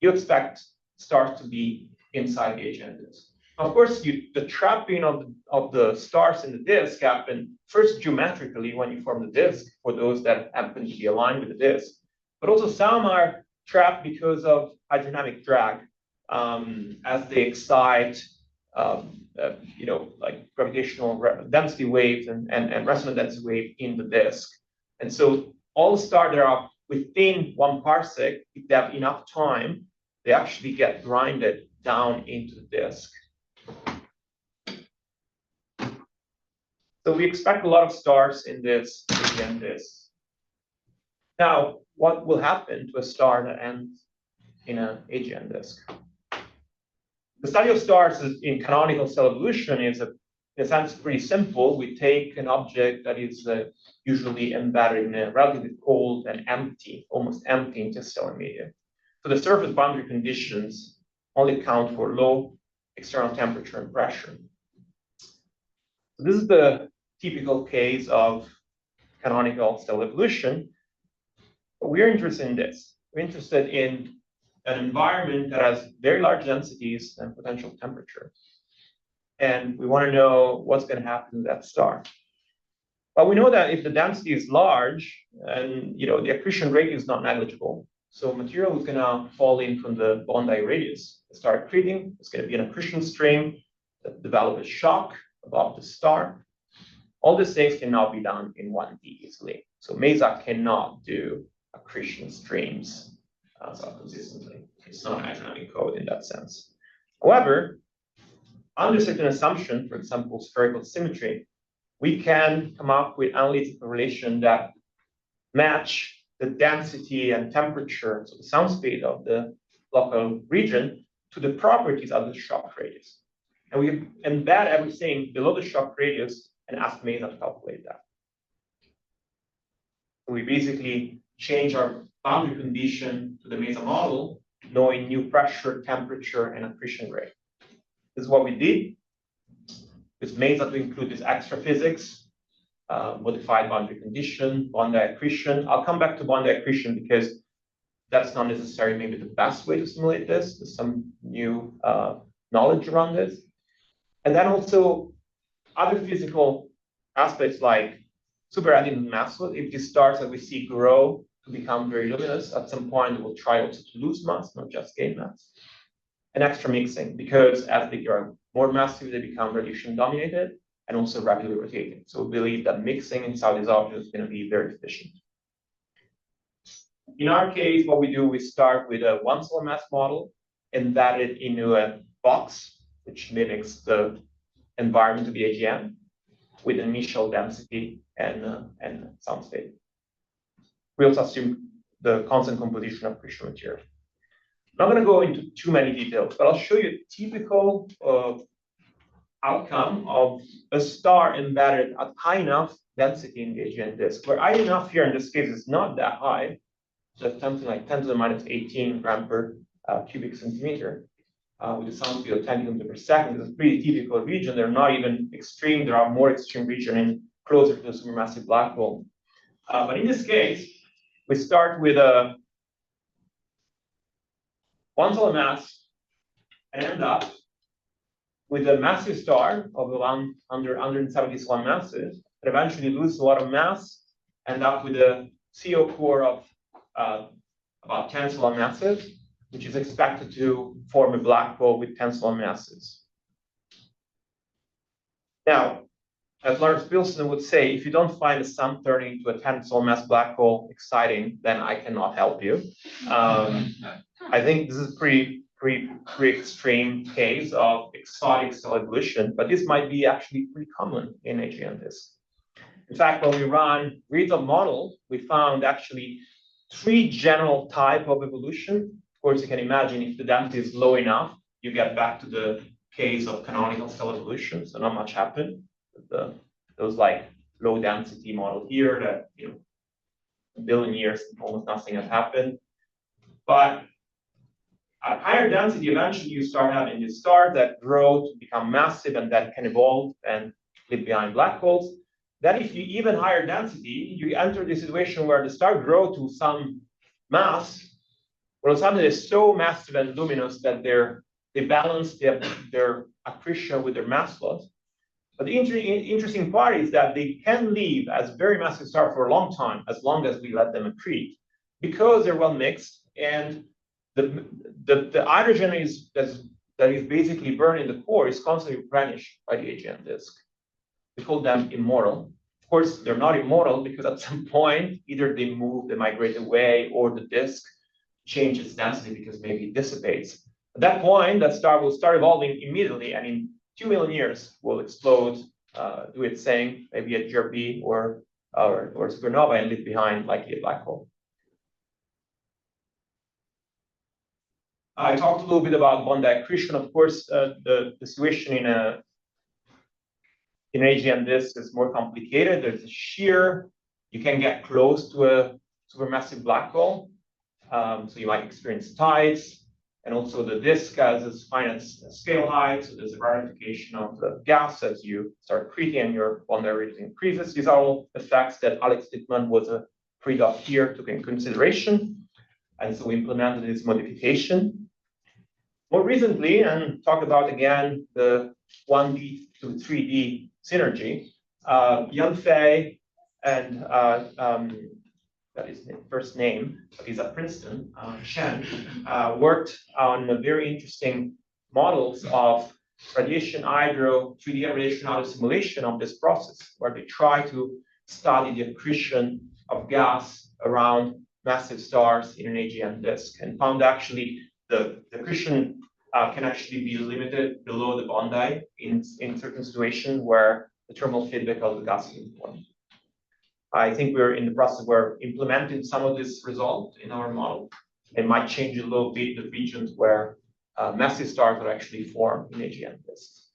Speaker 1: You expect stars to be inside the AGN disk. Of course, the trapping of the stars in the disk happen first geometrically when you form the disk for those that happen to be aligned with the disk, but also some are trapped because of hydrodynamic drag as they excite, like gravitational density waves and resonant density wave in the disk. And so all the stars that are within 1 parsec, if they have enough time, they actually get grinded down into the disk. So we expect a lot of stars in this AGN disk. Now, what will happen to a star that ends in an AGN disk? The study of stars in canonical cell evolution is, in a sense, pretty simple. We take an object that is usually embedded in a relatively cold and empty, almost empty interstellar medium. So the surface boundary conditions only account for low external temperature and pressure. So this is the typical case of canonical cell evolution. But we're interested in this. We're interested in an environment that has very large densities and potential temperature. And we want to know what's going to happen to that star. But we know that if the density is large, and the accretion rate is not negligible, so material is going to fall in from the Bondi radius, start accreting. It's going to be an accretion stream that develops a shock above the star. All these things cannot be done in 1D easily. So MESA cannot do accretion streams consistently. It's not hydrodynamic code in that sense. However, under certain assumption, for example, spherical symmetry, we can come up with analytical relations that match the density and temperature, so the sound speed of the local region, to the properties of the shock radius. And we embed everything below the shock radius and ask MESA to calculate that. We basically change our boundary condition to the MESA model, knowing new pressure, temperature, and accretion rate. This is what we did with MESA to include this extra physics, modified boundary condition, Bondi accretion. I'll come back to Bondi accretion because that's not necessarily maybe the best way to simulate this. There's some new knowledge around this. And then also other physical aspects like superadding mass. If these stars that we see grow to become very luminous, at some point they will try also to lose mass, not just gain mass. And extra mixing, because as they grow more massive, they become radiation dominated and also rapidly rotating. So we believe that mixing inside these objects is going to be very efficient. In our case, what we do, we start with a 1 solar mass model embedded into a box, which mimics the environment of the AGN with initial density and sound state. We also assume the constant composition of crystal material. I'm not going to go into too many details, but I'll show you a typical outcome of a star embedded at high enough density in the AGN disk, where high enough here in this case is not that high, so something like 10 to the minus 18 gram per cubic centimeter. With a sound speed of 10 kilometers per second. It's a pretty typical region. They're not even extreme. There are more extreme regions closer to the supermassive black hole. But in this case, we start with a 1 solar mass and end up with a massive star of around 170 solar masses that eventually loses a lot of mass, end up with a CO core of about 10 solar masses, which is expected to form a black hole with 10 solar masses. Now, as Lars Bilson would say, if you don't find the sun turning into a 10 solar mass black hole exciting, then I cannot help you. I think this is pretty extreme case of exotic cell evolution, but this might be actually pretty common in AGN disk. In fact, when we run real model, we found actually 3 general type of evolution. Of course, you can imagine if the density is low enough, you get back to the case of canonical cell evolution, so not much happened. Those like low density model here that, you know, a billion years, almost nothing has happened. But at higher density, eventually you start having these stars that grow to become massive and that can evolve and live behind black holes. Then if you even higher density, you enter the situation where the star grow to some mass, well, suddenly they're so massive and luminous that they balance their accretion with their mass loss. But the interesting part is that they can live as very massive stars for a long time, as long as we let them accrete, because they're well mixed, and the hydrogen that is basically burned in the core is constantly replenished by the AGN disk. We call them immortal. Of course, they're not immortal because at some point, either they move, they migrate away, or the disk changes density because maybe it dissipates. At that point, that star will start evolving immediately, and in 2 million years will explode, do its thing, maybe a GRB or supernova, and leave behind likely a black hole. I talked a little bit about Bondi accretion. Of course, the situation in AGN disk is more complicated. There's a shear. You can get close to a supermassive black hole, so you might experience tides. And also the disk has a finite scale height, so there's a ramification of the gas as you start accreting and your Bondi radius increases. These are all effects that Alex Dittman was a pre-doc here took in consideration. And so we implemented this modification. More recently, and talk about again the 1D to 3D synergy, Yanfei and that is his first name, but he's at Princeton, Chen, worked on very interesting models of radiation hydro, 3D radiation hydro simulation of this process, where they try to study the accretion of gas around massive stars in an AGN disk, and found actually the accretion can actually be limited below the Bondi in certain situations where the thermal feedback of the gas is important. I think we're in the process where implementing some of this result in our model. It might change a little bit the regions where massive stars are actually formed in AGN disks.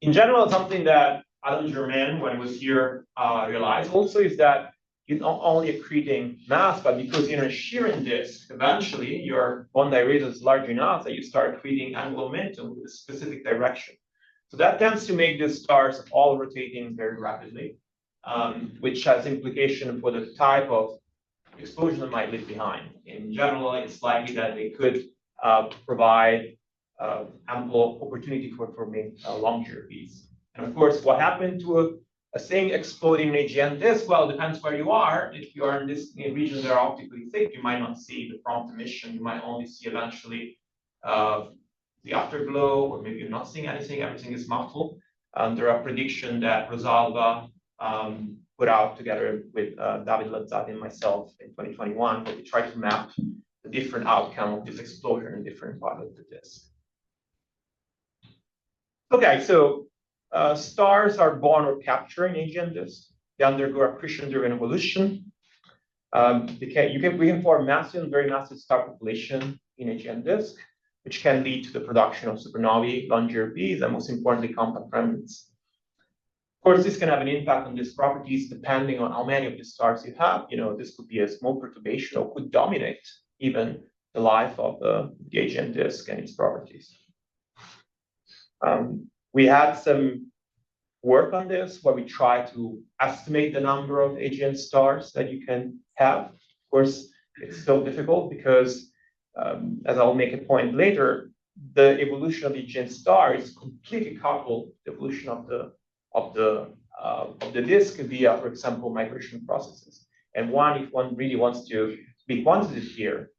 Speaker 1: In general, something that Alan Germain, when he was here, realized also is that you're not only accreting mass, but because you're in a shearing disk, eventually your Bondi radius is large enough that you start accreting angular momentum with a specific direction. So that tends to make the stars all rotating very rapidly, which has implication for the type of explosion that might leave behind. In general, it's likely that they could provide ample opportunity for forming long GRBs. And of course, what happened to a thing exploding in AGN disk? Well, it depends where you are. If you are in this region that are optically thick, you might not see the prompt emission. You might only see eventually the afterglow, or maybe you're not seeing anything. Everything is muffled. There are predictions that Rosalba put out together with David Lazzati and myself in 2021, where we tried to map the different outcome of this explosion in different parts of the disk. Okay, so stars are born or captured in AGN disk. They undergo accretion-driven evolution. We can form massive and very massive star population in AGN disk, which can lead to the production of supernovae, long GRBs, and most importantly, compact remnants. Of course, this can have an impact on these properties depending on how many of the stars you have. You know, this could be a small perturbation or could dominate even the life of the AGN disk and its properties. We had some work on this where we try to estimate the number of AGN stars that you can have. Of course, it's still difficult because, as I'll make a point later, the evolution of the AGN star is completely coupled the evolution of the disk via, for example, migration processes. And if one really wants to be quantitative here,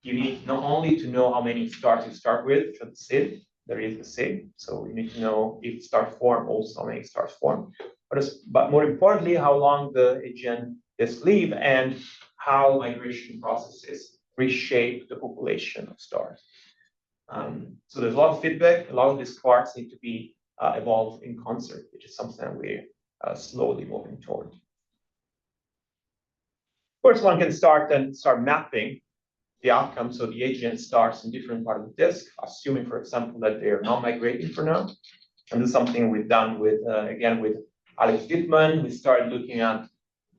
Speaker 1: you need not only to know how many stars you start with, the SID, there is the SIG, so you need to know if stars form, also how many stars form, but more importantly, how long the AGN disk live and how migration processes reshape the population of stars. So there's a lot of feedback. A lot of these quarks need to be evolved in concert, which is something that we're slowly moving toward. Of course, one can start mapping the outcomes of the AGN stars in different parts of the disk, assuming, for example, that they are not migrating for now. And this is something we've done with, again, with Alex Dittman. We started looking at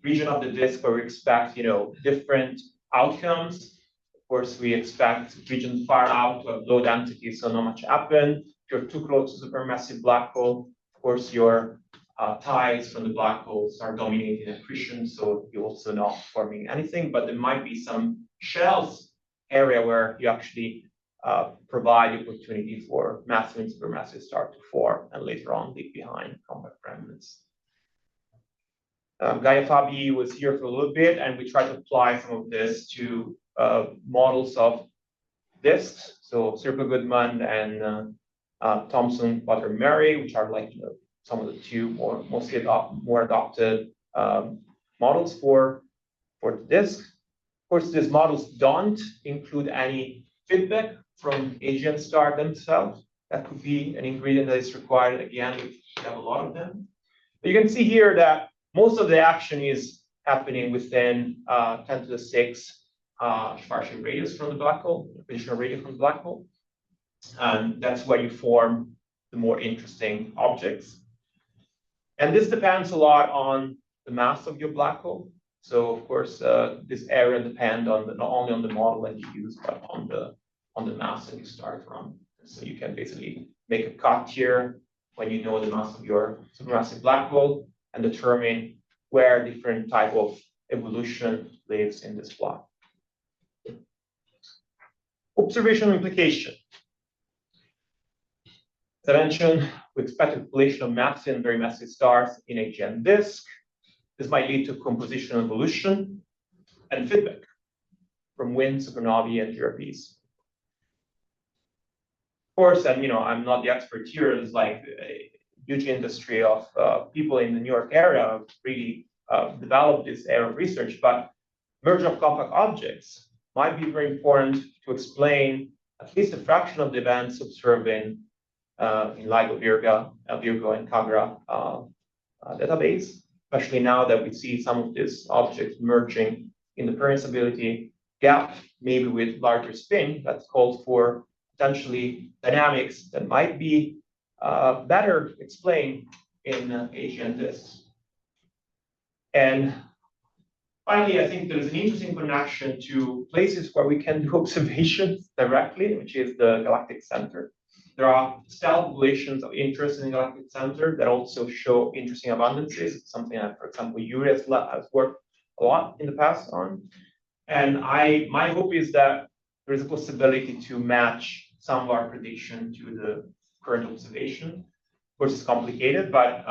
Speaker 1: region of the disk where we expect, different outcomes. Of course, we expect regions far out to have low density, so not much happen. If you're too close to supermassive black hole, of course, your tides from the black hole start dominating accretion, so you're also not forming anything. But there might be some shells area where you actually provide the opportunity for massive and supermassive stars to form and later on leave behind compact remnants. Gaia Fabi was here for a little bit, and we tried to apply some of this to models of disks. So Circle Goodman and Thomson, Potter, Murray, which are like some of the two more adopted models for the disk. Of course, these models don't include any feedback from AGN star themselves. That could be an ingredient that is required, again, if you have a lot of them. But you can see here that most of the action is happening within 10 to the 6 Schwarzschild radius from the black hole, gravitational radius from the black hole. And that's where you form the more interesting objects. And this depends a lot on the mass of your black hole. So of course, this area depends on not only on the model that you use, but on the mass that you start from. So you can basically make a cut here when you know the mass of your supermassive black hole and determine where different type of evolution lives in this block. Observational implication. As I mentioned, we expect a population of massive and very massive stars in AGN disk. This might lead to compositional evolution and feedback from wind, supernovae, and GRBs. Of course, and I'm not the expert here. There's like a huge industry of people in the New York area have really developed this area of research. But merger of compact objects might be very important to explain at least a fraction of the events observed in LIGO Virgo and Kagra database, especially now that we see some of these objects merging in the permeability gap, maybe with larger spin. That's called for potentially dynamics that might be better explained in AGN disks. And finally, I think there's an interesting connection to places where we can do observations directly, which is the galactic center. There are stellar populations of interest in the galactic center that also show interesting abundances. It's something that, for example, Yuri has worked a lot in the past on. And my hope is that there is a possibility to match some of our prediction to the current observation. Of course, it's complicated, but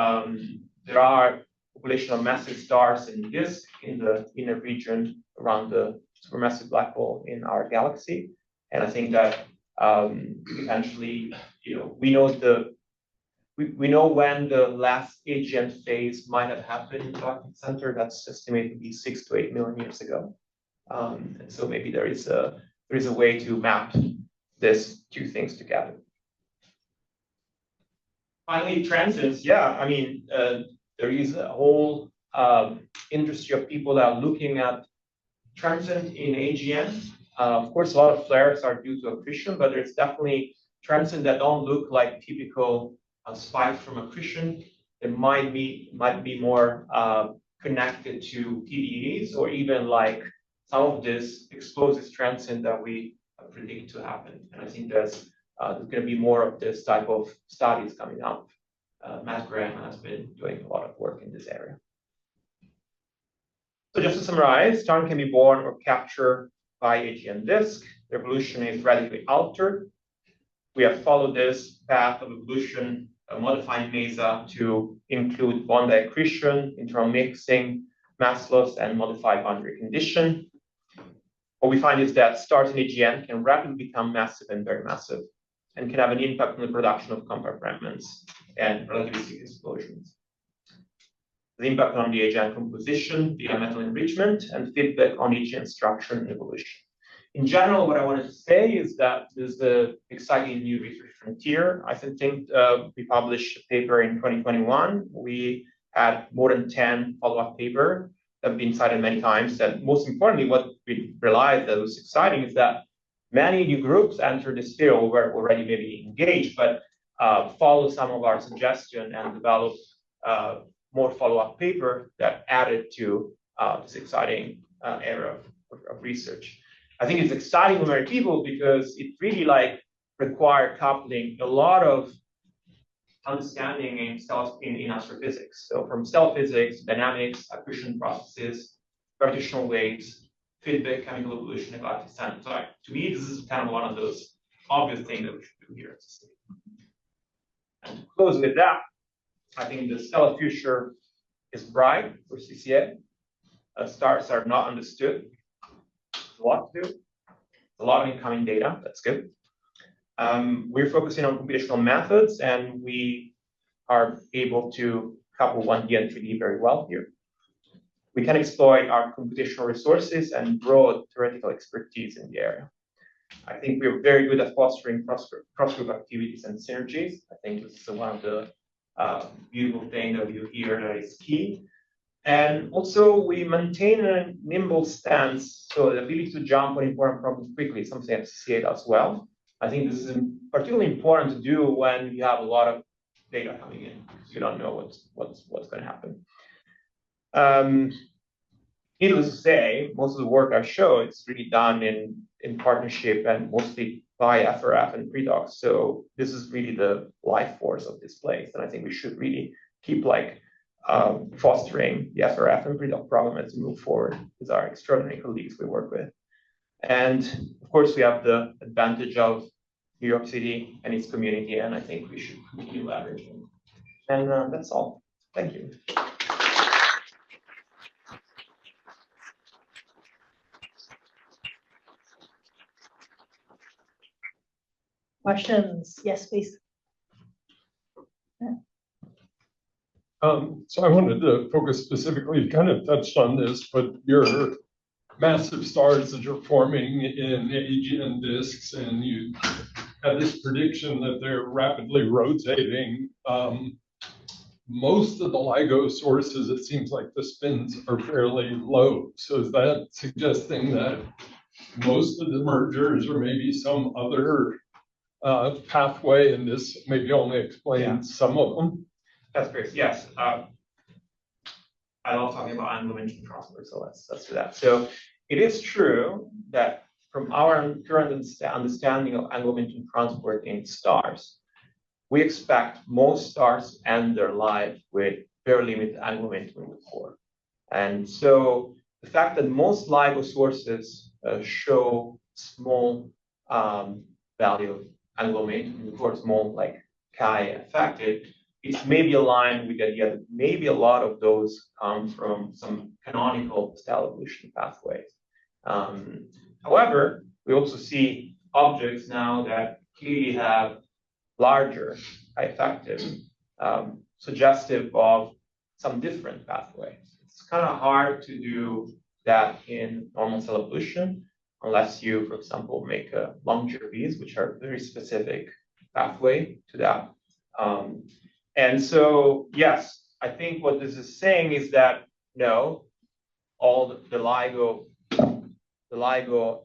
Speaker 1: there are population of massive stars in the disk in the inner region around the supermassive black hole in our galaxy. And I think that eventually, we know when the last AGN phase might have happened in the galactic center. That's estimated to be 6 to 8 million years ago. And so maybe there is a way to map these two things together. Finally, transients. Yeah, I mean, there is a whole industry of people that are looking at transient in AGN. Of course, a lot of flares are due to accretion, but there's definitely transient that don't look like typical spikes from accretion. It might be more connected to TDEs or even like some of this explosive transient that we predict to happen. And I think there's going to be more of this type of studies coming up. Matt Graham has been doing a lot of work in this area. So just to summarize, stars can be born or captured by AGN disk. The evolution is radically altered. We have followed this path of evolution, modifying MESA to include bond accretion, internal mixing, mass loss, and modified boundary condition. What we find is that stars in AGN can rapidly become massive and very massive, and can have an impact on the production of compact fragments and relativistic explosions. The impact on the AGN composition via metal enrichment and feedback on AGN structure and evolution. In general, what I wanted to say is that there's the exciting new research frontier. I think we published a paper in 2021. We had more than 10 follow-up papers that have been cited many times. And most importantly, what we realized that was exciting is that many new groups entered this field were already maybe engaged, but follow some of our suggestions and develop more follow-up paper that added to this exciting area of research. I think it's exciting for many people because it really required coupling a lot of understanding in astrophysics. So from cell physics, dynamics, accretion processes, gravitational waves, feedback, chemical evolution, and galactic standard time. To me, this is kind of one of those obvious things that we should do here. And to close with that, I think the stellar future is bright for CCA. Stars are not understood. There's a lot to do. A lot of incoming data. That's good. We're focusing on computational methods, and we are able to couple 1D and 3D very well here. We can exploit our computational resources and broad theoretical expertise in the area. I think we're very good at fostering cross-group activities and synergies. I think this is one of the beautiful things that we do here that is key. And also, we maintain a nimble stance, so the ability to jump on important problems quickly, something that CCA does well. I think this is particularly important to do when you have a lot of data coming in, because you don't know what's going to happen. Needless to say, most of the work I show is really done in partnership and mostly by FRF and pre-docs. So this is really the life force of this place, and I think we should really keep fostering the FRF and pre-doc program as we move forward with our extraordinary colleagues we work with. And of course, we have the advantage of New York City and its community, and I think we should continue leveraging. And that's all. Thank you.
Speaker 2: Questions? Yes, please.
Speaker 3: So I wanted to focus specifically, you kind of touched on this, but your massive stars that you're forming in AGN disks, and you have this prediction that they're rapidly rotating. Most of the LIGO sources, it seems like the spins are fairly low. So is that suggesting that most of the mergers or maybe some other pathway, and this maybe only explains some of them?
Speaker 1: That's great. Yes. I love talking about angular momentum transfer, so let's do that. So it is true that from our current understanding of angular momentum transport in stars, we expect most stars to end their life with very limited angular momentum in the core. And so the fact that most LIGO sources show small value of angular momentum in the core, small like chi affected, it's maybe aligned with the idea that maybe a lot of those come from some canonical stellar evolution pathways. However, we also see objects now that clearly have larger effective, suggestive of some different pathways. It's kind of hard to do that in normal cell evolution unless you, for example, make long GRVs, which are very specific pathway to that. And so, yes, I think what this is saying is that no, all the LIGO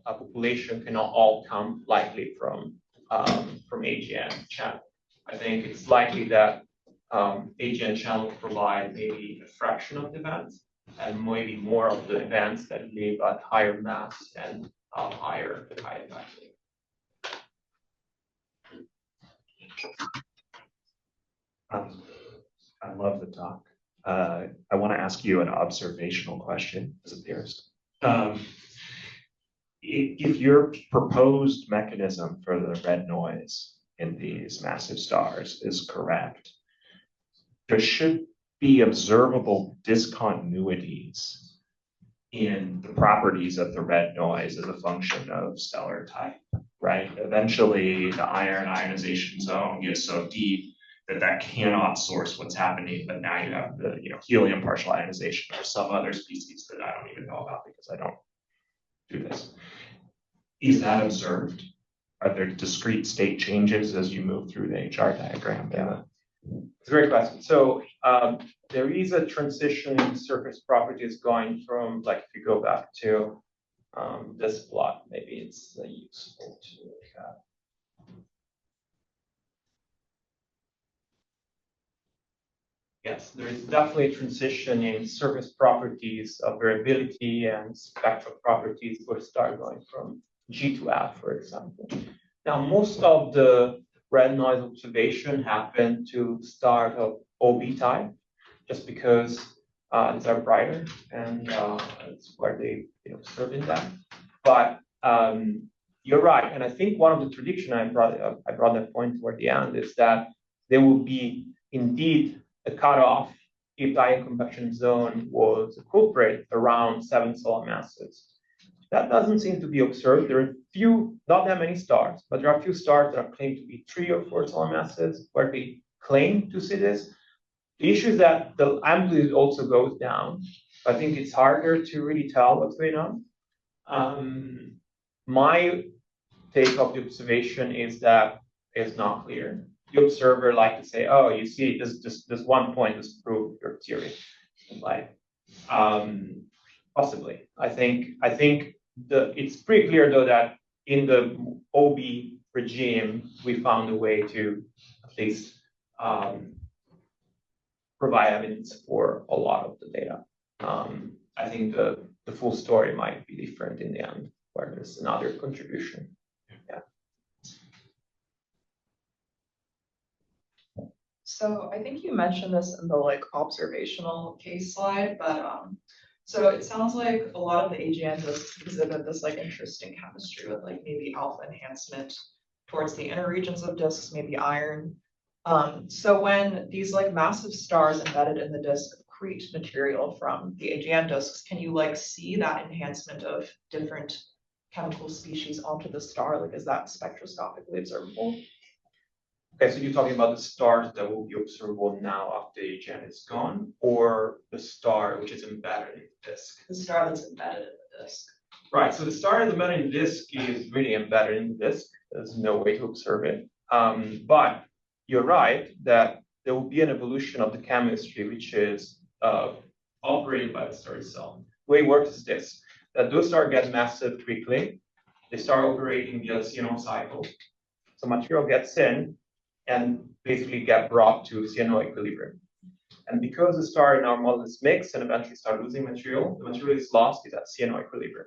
Speaker 1: population cannot all come likely from AGN channel. I think it's likely that AGN channel provide maybe a fraction of the events and maybe more of the events that live at higher mass and higher effectiveness.
Speaker 4: I love the talk. I want to ask you an observational question, as it appears. If your proposed mechanism for the red noise in these massive stars is correct, there should be observable discontinuities in the properties of the red noise as a function of stellar type, right? Eventually, the iron ionization zone gets so deep that cannot source what's happening, but now you have the helium partial ionization or some other species that I don't even know about because I don't do this. Is that observed? Are there discrete state changes as you move through the HR diagram?
Speaker 1: Yeah. It's a great question. So there is a transition in surface properties going from, like, if you go back to this plot, maybe it's useful to look at. Yes, there is definitely a transition in surface properties of variability and spectral properties where start going from G to F, for example. Now, most of the red noise observation happened to start of OB type, just because these are brighter and it's where they observe in that. But you're right, and I think one of the prediction I brought that point toward the end is that there will be indeed a cutoff if the ion convection zone was a culprit around 7 solar masses. That doesn't seem to be observed. There are few, not that many stars, but there are a few stars that are claimed to be 3 or 4 solar masses where they claim to see this. The issue is that the amplitude also goes down. I think it's harder to really tell what's going on. My take of the observation is that it's not clear. The observer like to say, "Oh, you see, this one point has proved your theory." Like, possibly. I think it's pretty clear though that in the OB regime we found a way to at least provide evidence for a lot of the data. I think the full story might be different in the end, where there's another contribution. Yeah.
Speaker 2: So I think you mentioned this in the like observational case slide, but so it sounds like a lot of the AGN disks exhibit this like interesting chemistry with like maybe alpha enhancement towards the inner regions of disks, maybe iron. So when these like massive stars embedded in the disk accrete material from the AGN disks, can you like see that enhancement of different chemical species onto the star? Like, is that spectroscopically observable?
Speaker 1: Okay, so you're talking about the stars that will be observable now after the AGN is gone, or the star which is embedded in the disk?
Speaker 2: The star that's embedded in the disk.
Speaker 1: Right, so the star that's embedded in the disk is really embedded in the disk. There's no way to observe it. But you're right that there will be an evolution of the chemistry which is operated by the star itself. The way it works is this, that those stars get massive quickly. They start operating via CNO cycle. So material gets in and basically get brought to CNO equilibrium. And because the star in our model is mixed and eventually start losing material, the material is lost is at CNO equilibrium.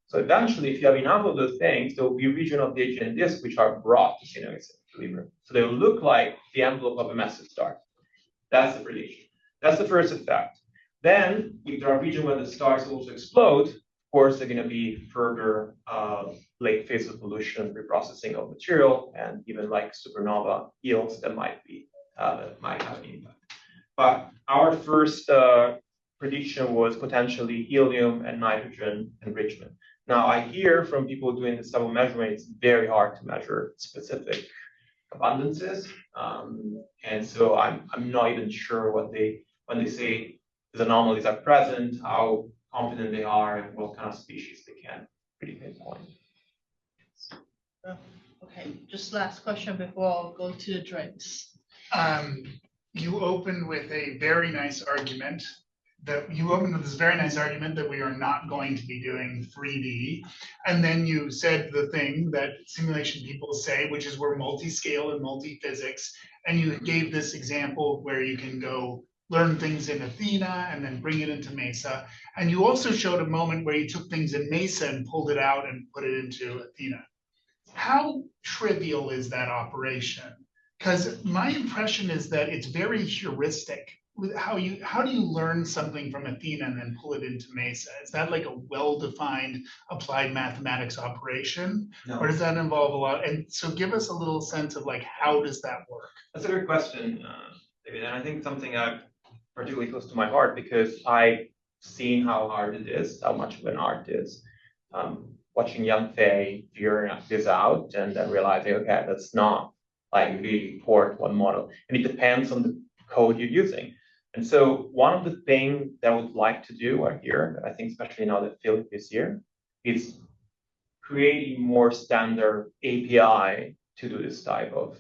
Speaker 1: So eventually, if you have enough of those things, there will be a region of the AGN disk which are brought to CNO equilibrium. So they will look like the envelope of a massive star. That's the prediction. That's the first effect. Then, if there are regions where the stars also explode, of course, they're going to be further late phase evolution, reprocessing of material, and even like supernova yields that might have an impact. But our first prediction was potentially helium and nitrogen enrichment. Now, I hear from people doing this type of measurement, it's very hard to measure specific abundances. And so I'm not even sure what when they say these anomalies are present, how confident they are, and what kind of species they can really pinpoint.
Speaker 5: Okay, just last question before I'll go to the drinks.
Speaker 6: You opened with a very nice argument that we are not going to be doing 3D. And then you said the thing that simulation people say, which is we're multi-scale and multi-physics. And you gave this example where you can go learn things in Athena and then bring it into Mesa. And you also showed a moment where you took things in Mesa and pulled it out and put it into Athena. How trivial is that operation? Because my impression is that it's very heuristic. How do you learn something from Athena and then pull it into Mesa? Is that like a well-defined applied mathematics operation?
Speaker 1: No.
Speaker 6: Or does that involve a lot? And so give us a little sense of like, how does that work?
Speaker 1: That's a good question, David, and I think something particularly close to my heart because I've seen how hard it is, how much of an art it is. Watching Young Fei figuring this out and then realizing, okay, that's not like really port one model. And it depends on the code you're using. And so one of the things that I would like to do here, I think especially now that Philip is here, is creating more standard API to do this type of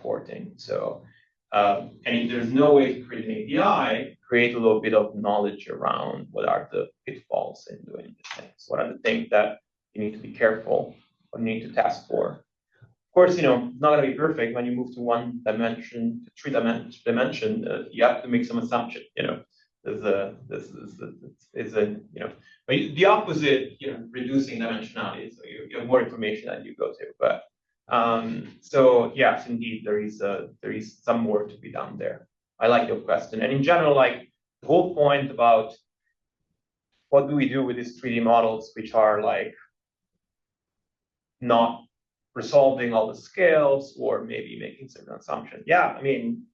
Speaker 1: porting. So, and if there's no way to create an API, create a little bit of knowledge around what are the pitfalls in doing these things. What are the things that you need to be careful, what you need to test for. Of course, it's not going to be perfect when you move to one dimension, to three dimension. You have to make some assumption. There's a but the opposite, reducing dimensionality. So you have more information that you go to. But so yes, indeed, there is some work to be done there. I like your question, and in general, like the whole point about what do we do with these 3D models, which are like not resolving all the scales or maybe making certain assumptions. Yeah, I mean,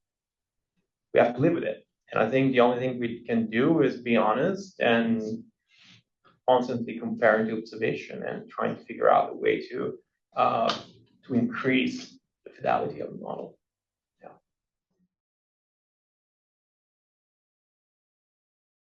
Speaker 1: we have to live with it. And I think the only thing we can do is be honest and constantly comparing to observation and trying to figure out a way to increase the fidelity of the model. Yeah.